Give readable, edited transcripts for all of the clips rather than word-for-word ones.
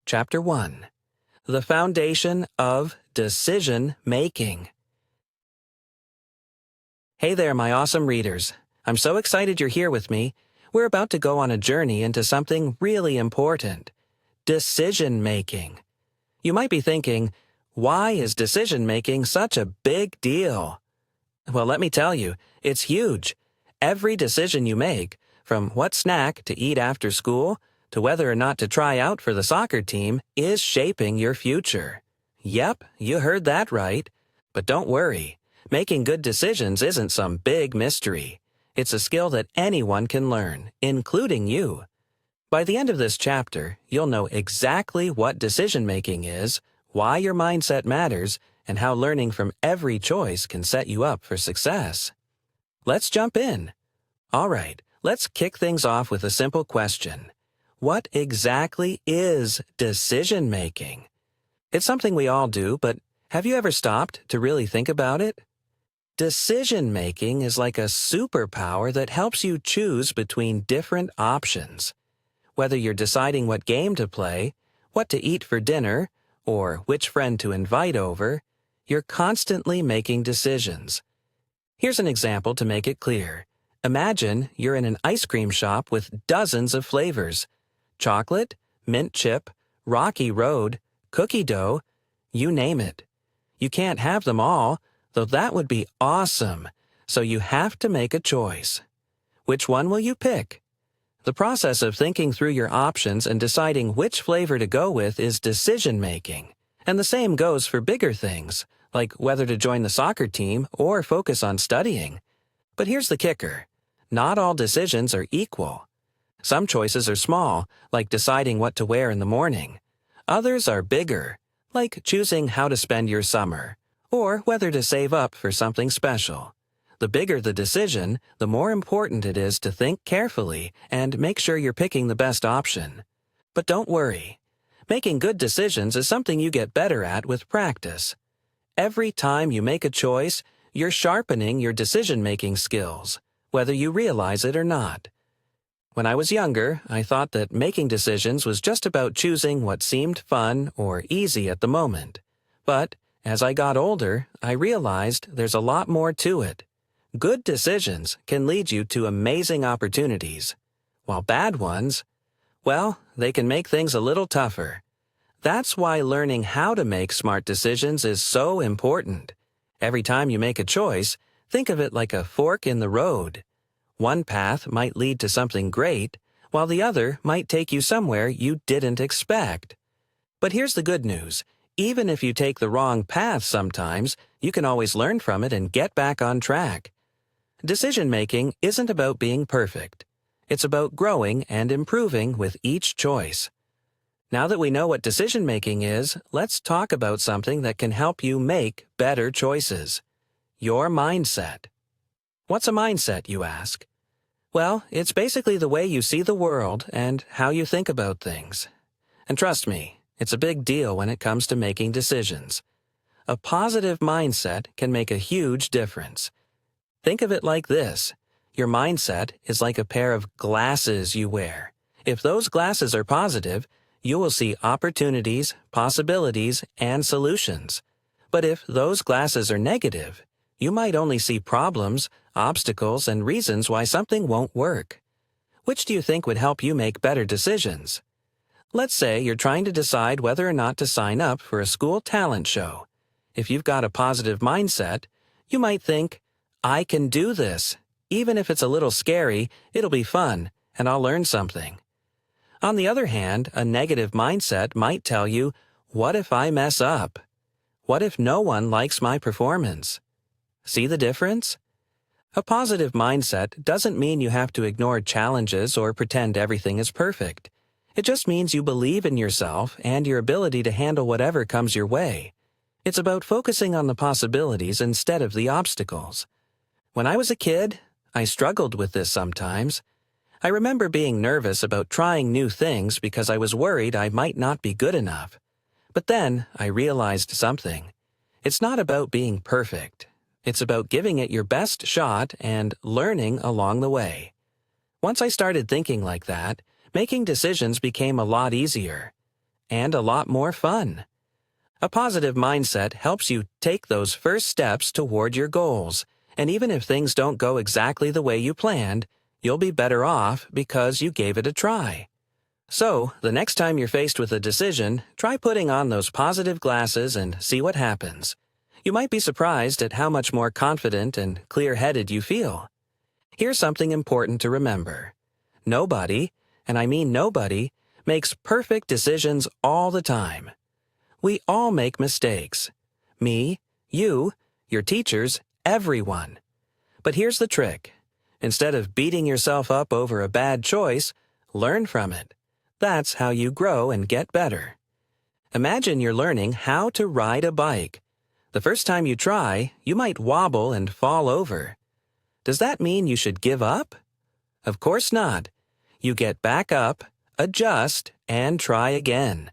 Chapter 1. The Foundation of Decision Making. Hey there, my awesome readers. I'm so excited you're here with me. We're about to go on a journey into something really important. Decision making. You might be thinking, why is decision making such a big deal? Well, let me tell you, it's huge. Every decision you make, from what snack to eat after school, to whether or not to try out for the soccer team, is shaping your future. Yep, you heard that right. But don't worry, making good decisions isn't some big mystery. It's a skill that anyone can learn, including you. By the end of this chapter, you'll know exactly what decision-making is, why your mindset matters, and how learning from every choice can set you up for success. Let's jump in. All right, let's kick things off with a simple question. What exactly is decision-making? It's something we all do, but have you ever stopped to really think about it? Decision-making is like a superpower that helps you choose between different options. Whether you're deciding what game to play, what to eat for dinner, or which friend to invite over, you're constantly making decisions. Here's an example to make it clear. Imagine you're in an ice cream shop with dozens of flavors. Chocolate, mint chip, rocky road, cookie dough, you name it. You can't have them all, though that would be awesome, so you have to make a choice. Which one will you pick? The process of thinking through your options and deciding which flavor to go with is decision-making. And the same goes for bigger things, like whether to join the soccer team or focus on studying. But here's the kicker. Not all decisions are equal. Some choices are small, like deciding what to wear in the morning. Others are bigger, like choosing how to spend your summer, or whether to save up for something special. The bigger the decision, the more important it is to think carefully and make sure you're picking the best option. But don't worry. Making good decisions is something you get better at with practice. Every time you make a choice, you're sharpening your decision-making skills, whether you realize it or not. When I was younger, I thought that making decisions was just about choosing what seemed fun or easy at the moment. But as I got older, I realized there's a lot more to it. Good decisions can lead you to amazing opportunities, while bad ones, well, they can make things a little tougher. That's why learning how to make smart decisions is so important. Every time you make a choice, think of it like a fork in the road. One path might lead to something great, while the other might take you somewhere you didn't expect. But here's the good news. Even if you take the wrong path sometimes, you can always learn from it and get back on track. Decision-making isn't about being perfect. It's about growing and improving with each choice. Now that we know what decision-making is, let's talk about something that can help you make better choices. Your mindset. What's a mindset, you ask? Well, it's basically the way you see the world and how you think about things. And trust me, it's a big deal when it comes to making decisions. A positive mindset can make a huge difference. Think of it like this. Your mindset is like a pair of glasses you wear. If those glasses are positive, you will see opportunities, possibilities, and solutions. But if those glasses are negative, you might only see problems, obstacles, and reasons why something won't work. Which do you think would help you make better decisions? Let's say you're trying to decide whether or not to sign up for a school talent show. If you've got a positive mindset, you might think, I can do this. Even if it's a little scary, it'll be fun, and I'll learn something. On the other hand, a negative mindset might tell you, what if I mess up? What if no one likes my performance? See the difference? A positive mindset doesn't mean you have to ignore challenges or pretend everything is perfect. It just means you believe in yourself and your ability to handle whatever comes your way. It's about focusing on the possibilities instead of the obstacles. When I was a kid, I struggled with this sometimes. I remember being nervous about trying new things because I was worried I might not be good enough. But then I realized something. It's not about being perfect. It's about giving it your best shot and learning along the way. Once I started thinking like that, making decisions became a lot easier. and a lot more fun. A positive mindset helps you take those first steps toward your goals, and even if things don't go exactly the way you planned, you'll be better off because you gave it a try. So, the next time you're faced with a decision, try putting on those positive glasses and see what happens. You might be surprised at how much more confident and clear-headed you feel. Here's something important to remember. Nobody, and I mean nobody, makes perfect decisions all the time. We all make mistakes. Me, you, your teachers, everyone. But here's the trick. Instead of beating yourself up over a bad choice, learn from it. That's how you grow and get better. Imagine you're learning how to ride a bike. The first time you try, you might wobble and fall over. Does that mean you should give up? Of course not. You get back up, adjust, and try again.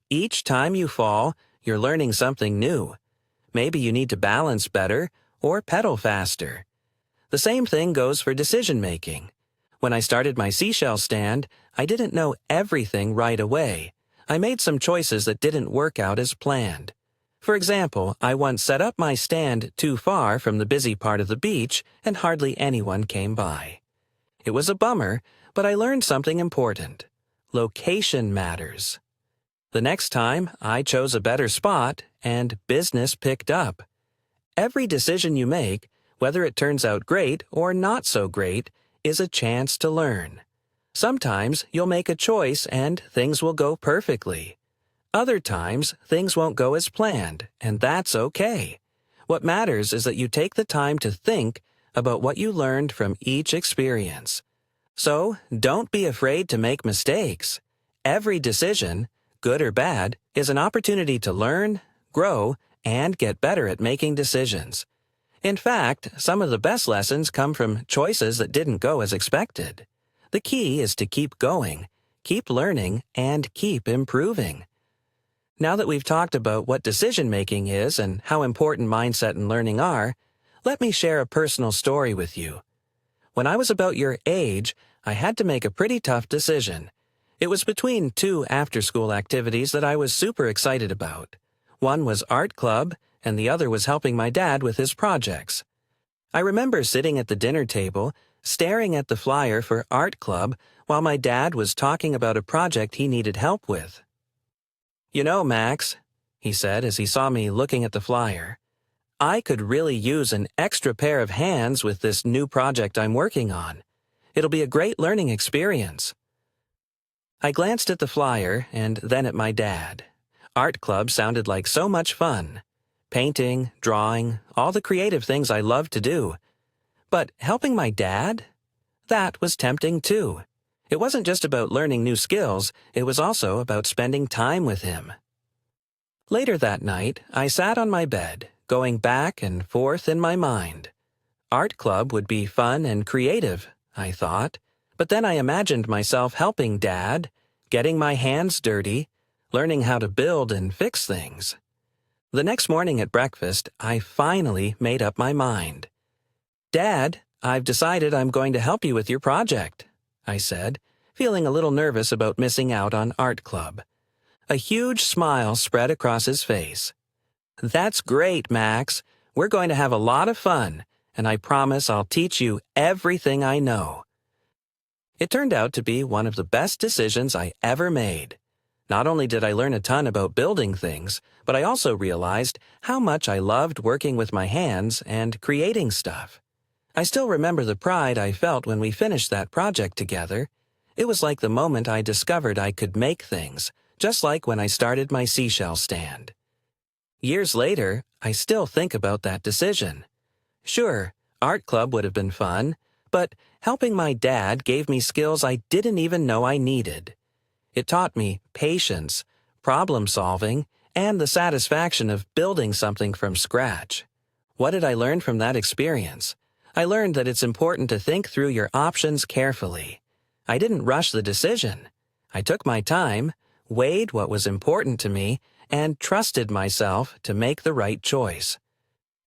Each time you fall, you're learning something new. Maybe you need to balance better or pedal faster. The same thing goes for decision-making. When I started my seashell stand, I didn't know everything right away. I made some choices that didn't work out as planned. For example, I once set up my stand too far from the busy part of the beach and hardly anyone came by. It was a bummer, but I learned something important. Location matters. The next time, I chose a better spot and business picked up. Every decision you make, whether it turns out great or not so great, is a chance to learn. Sometimes you'll make a choice and things will go perfectly. Other times, things won't go as planned, and that's okay. What matters is that you take the time to think about what you learned from each experience. So, don't be afraid to make mistakes. Every decision, good or bad, is an opportunity to learn, grow, and get better at making decisions. In fact, some of the best lessons come from choices that didn't go as expected. The key is to keep going, keep learning, and keep improving. Now that we've talked about what decision-making is and how important mindset and learning are, let me share a personal story with you. When I was about your age, I had to make a pretty tough decision. It was between two after-school activities that I was super excited about. One was art club, and the other was helping my dad with his projects. I remember sitting at the dinner table, staring at the flyer for art club while my dad was talking about a project he needed help with. "You know, Max," he said as he saw me looking at the flyer, "I could really use an extra pair of hands with this new project I'm working on. It'll be a great learning experience." I glanced at the flyer and then at my dad. Art club sounded like so much fun. Painting, drawing, all the creative things I love to do. But helping my dad? That was tempting too. It wasn't just about learning new skills, it was also about spending time with him. Later that night, I sat on my bed, going back and forth in my mind. Art club would be fun and creative, I thought, but then I imagined myself helping Dad, getting my hands dirty, learning how to build and fix things. The next morning at breakfast, I finally made up my mind. "Dad, I've decided I'm going to help you with your project," I said, feeling a little nervous about missing out on art club. A huge smile spread across his face. "That's great, Max. We're going to have a lot of fun, and I promise I'll teach you everything I know." It turned out to be one of the best decisions I ever made. Not only did I learn a ton about building things, but I also realized how much I loved working with my hands and creating stuff. I still remember the pride I felt when we finished that project together. It was like the moment I discovered I could make things, just like when I started my seashell stand. Years later, I still think about that decision. Sure, art club would have been fun, but helping my dad gave me skills I didn't even know I needed. It taught me patience, problem solving, and the satisfaction of building something from scratch. What did I learn from that experience? I learned that it's important to think through your options carefully. I didn't rush the decision. I took my time, weighed what was important to me, and trusted myself to make the right choice.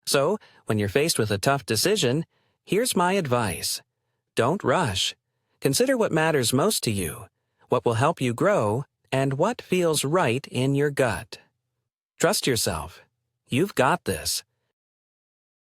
So, when you're faced with a tough decision, here's my advice. Don't rush. Consider what matters most to you, what will help you grow, and what feels right in your gut. Trust yourself. You've got this.